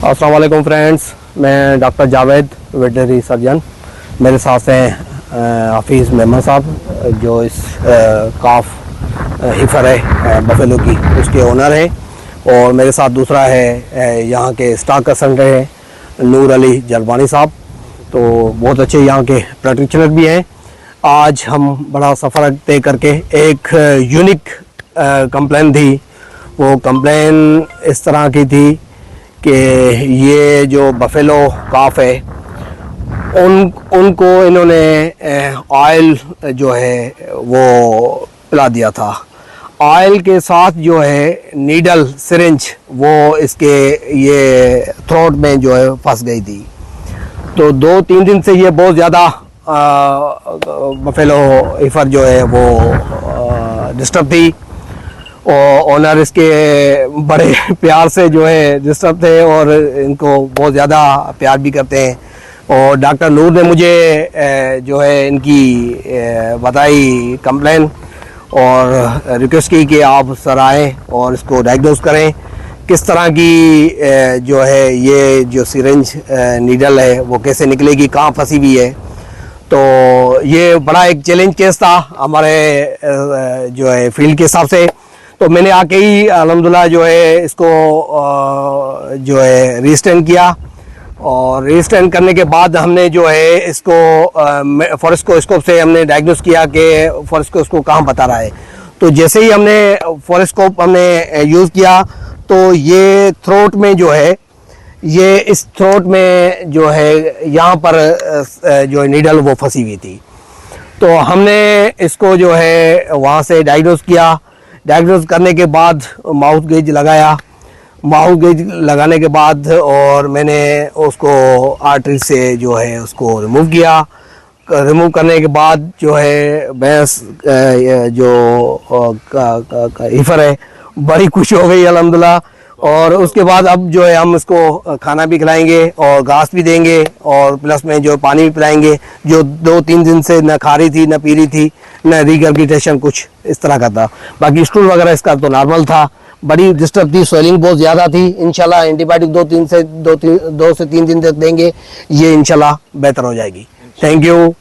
अस्सलाम वालेकुम फ्रेंड्स, मैं डॉक्टर जावेद वेटनरी सर्जन। मेरे साथ हैं हाफिज़ मेमन साहब जो इस काफ हिफर है बफेलो की, उसके ओनर हैं। और मेरे साथ दूसरा है यहाँ के स्टॉक कंसल्टेंट है नूर अली जरबानी साहब, तो बहुत अच्छे यहाँ के प्रैक्टिशनर भी हैं। आज हम बड़ा सफ़र तय करके एक यूनिक कंप्लेन थी। वो कंप्लेन इस तरह की थी कि ये जो बफेलो काफ है उनको इन्होंने ऑयल जो है वो पिला दिया था। ऑयल के साथ जो है नीडल सिरिंज वो इसके ये थ्रोट में जो है फंस गई थी। तो 2-3 दिन से ये बहुत ज़्यादा बफेलो हिफर जो है वो डिस्टर्ब थी। और ओनर इसके बड़े प्यार से जो है डिस्टर्ब थे और इनको बहुत ज़्यादा प्यार भी करते हैं। और डॉक्टर नूर ने मुझे जो है इनकी बताई कंप्लेन और रिक्वेस्ट की कि आप सर आएँ और इसको डायग्नोस करें किस तरह की जो है ये जो सिरिंज नीडल है वो कैसे निकलेगी, कहाँ फंसी हुई है। तो ये बड़ा एक चैलेंज केस था हमारे जो है फील्ड के हिसाब से। तो मैंने आके ही अल्हम्दुलिल्लाह जो है इसको जो है रीस्टैंड किया। और रीस्टैंड करने के बाद हमने जो है इसको फॉरेस्कोस्कोप से हमने डायग्नोस किया कि फॉरेस्कोस्कोप कहाँ बता रहा है। तो जैसे ही हमने फॉरेस्कोप हमने यूज़ किया तो ये थ्रोट में जो है ये इस थ्रोट में जो है यहाँ पर जो नीडल वो फंसी हुई थी। तो हमने इसको जो है वहाँ से डायग्नोस किया। डायग्नोस करने के बाद माउथ गेज लगाया। माउथ गेज लगाने के बाद और मैंने उसको आर्टरी से जो है उसको रिमूव किया। रिमूव करने के बाद जो है भैंस जो हिफर है बड़ी खुश हो गई अल्हम्दुलिल्लाह। और उसके बाद अब जो है हम इसको खाना भी खिलाएंगे और घास भी देंगे और प्लस में जो पानी भी पिलाएंगे। जो 2-3 दिन से न खा रही थी, न पी रही थी, न रिगर्गिटेशन कुछ इस तरह का था। बाकी स्टूल वगैरह इसका तो नॉर्मल था। बड़ी डिस्टर्ब थी, स्वेलिंग बहुत ज़्यादा थी। इंशाल्लाह एंटीबायोटिक 2 से 3 दिन तक देंगे, ये इंशाल्लाह बेहतर हो जाएगी। Thank you.